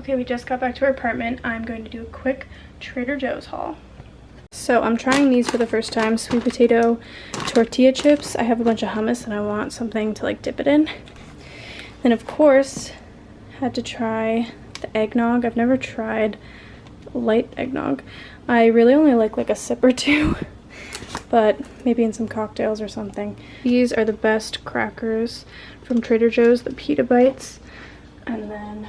Okay, we just got back to our apartment. I'm going to do a quick Trader Joe's haul. So I'm trying these for the first time, sweet potato tortilla chips. I have a bunch of hummus and I want something to like dip it in. Then of course, had to try the eggnog. I've never tried light eggnog. I really only like a sip or two, but maybe in some cocktails or something. These are the best crackers from Trader Joe's, the pita bites. And then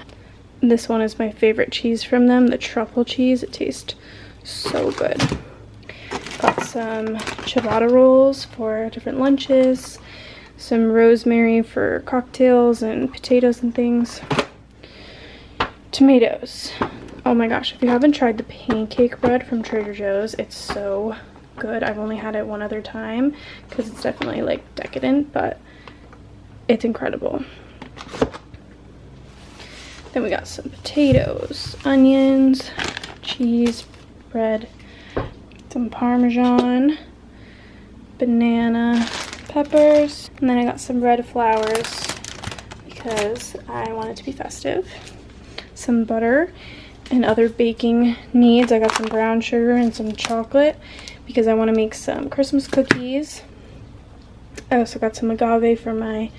this one is my favorite cheese from them, the truffle cheese. It tastes so good. Got some ciabatta rolls for different lunches, some rosemary for cocktails and potatoes and things. Tomatoes. Oh my gosh, if you haven't tried the pancake bread from Trader Joe's, it's so good. I've only had it one other time because it's definitely like decadent, but it's incredible. Then we got some potatoes, onions, cheese, bread, some Parmesan, banana, peppers, and then I got some red flowers because I want it to be festive. Some butter and other baking needs. I got some brown sugar and some chocolate because I want to make some Christmas cookies. I also got some agave for my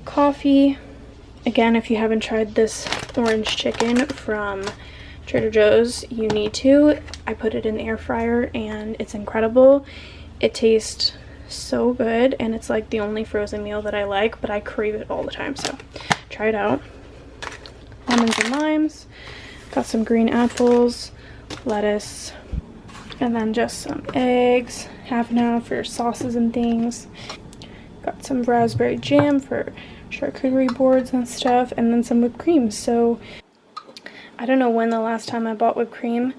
coffee. Again, if you haven't tried this orange chicken from Trader Joe's, you need to. I put it in the air fryer and it's incredible. It tastes so good and it's like the only frozen meal that I like, but I crave it all the time, so try it out. Lemons and limes. Got some green apples, lettuce, and then just some eggs, half an hour for sauces and things. Got some raspberry jam for charcuterie boards and stuff, and then some whipped cream. So I don't know when the last time I bought whipped cream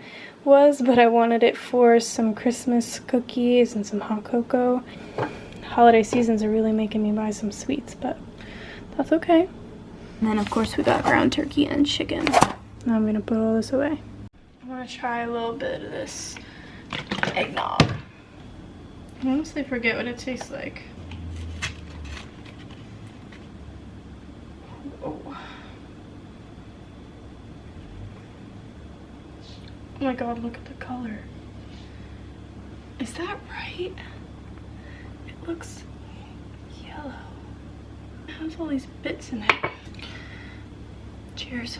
was, but I wanted it for some Christmas cookies and some hot cocoa. Holiday seasons are really making me buy some sweets, but that's okay. And then of course we got ground turkey and chicken. Now I'm gonna put all this away. I'm gonna try a little bit of this eggnog. I honestly forget what it tastes like. Oh. Oh my god, look at the color. Is that right? It looks yellow. It has all these bits in it. Cheers.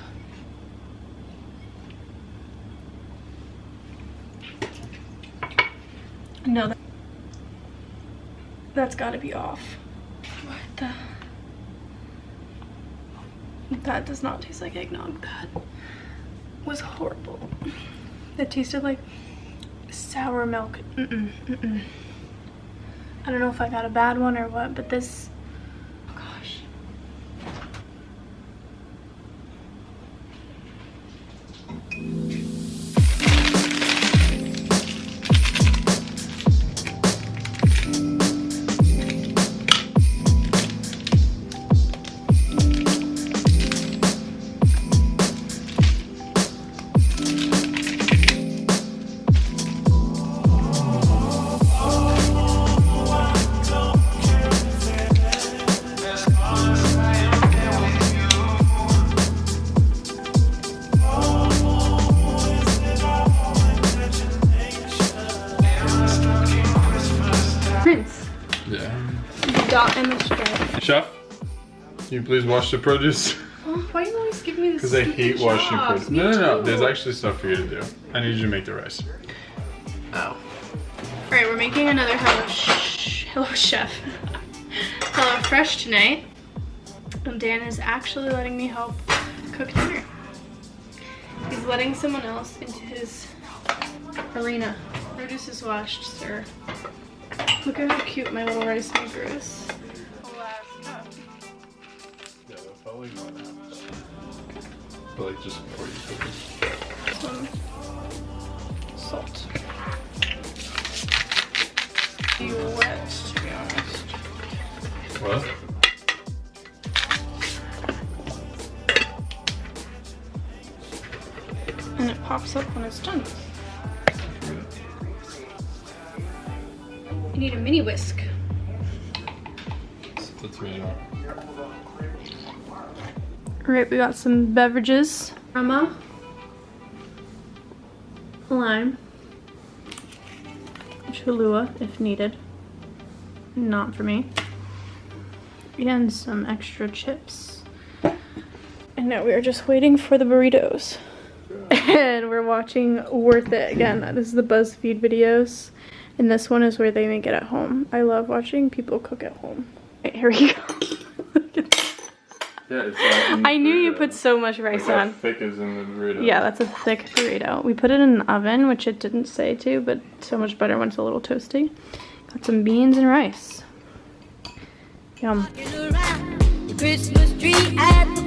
No, that's gotta be off. What the? That does not taste like eggnog. That was horrible. That tasted like sour milk. I don't know if I got a bad one or what, but this, oh gosh. And the stripe. Chef, can you please wash the produce? Oh, why do you always give me this? Because I hate washing produce. No. There's actually stuff for you to do. I need you to make the rice. Oh. Alright, we're making another Hello Chef. Hello Fresh tonight. And Dan is actually letting me help cook dinner. He's letting someone else into his arena. Produce is washed, sir. Look at how cute my little rice maker is. Yeah, they'll probably not have. But like just before you cook it. Some salt. Be wet, to be honest. What? And it pops up when it's done. You need a mini whisk. That's really hard. Alright, we got some beverages. Rama, lime, Cholula if needed, not for me, and some extra chips. And now we are just waiting for the burritos. And we're watching Worth It again. This is the BuzzFeed videos, and this one is where they make it at home. I love watching people cook at home. Right, here we go. Yeah, it's like I knew you put so much rice on. Thick as in the burrito. Yeah, that's a thick burrito. We put it in an oven, which it didn't say to, but so much better when it's a little toasty. Got some beans and rice. Yum. Christmas tree at the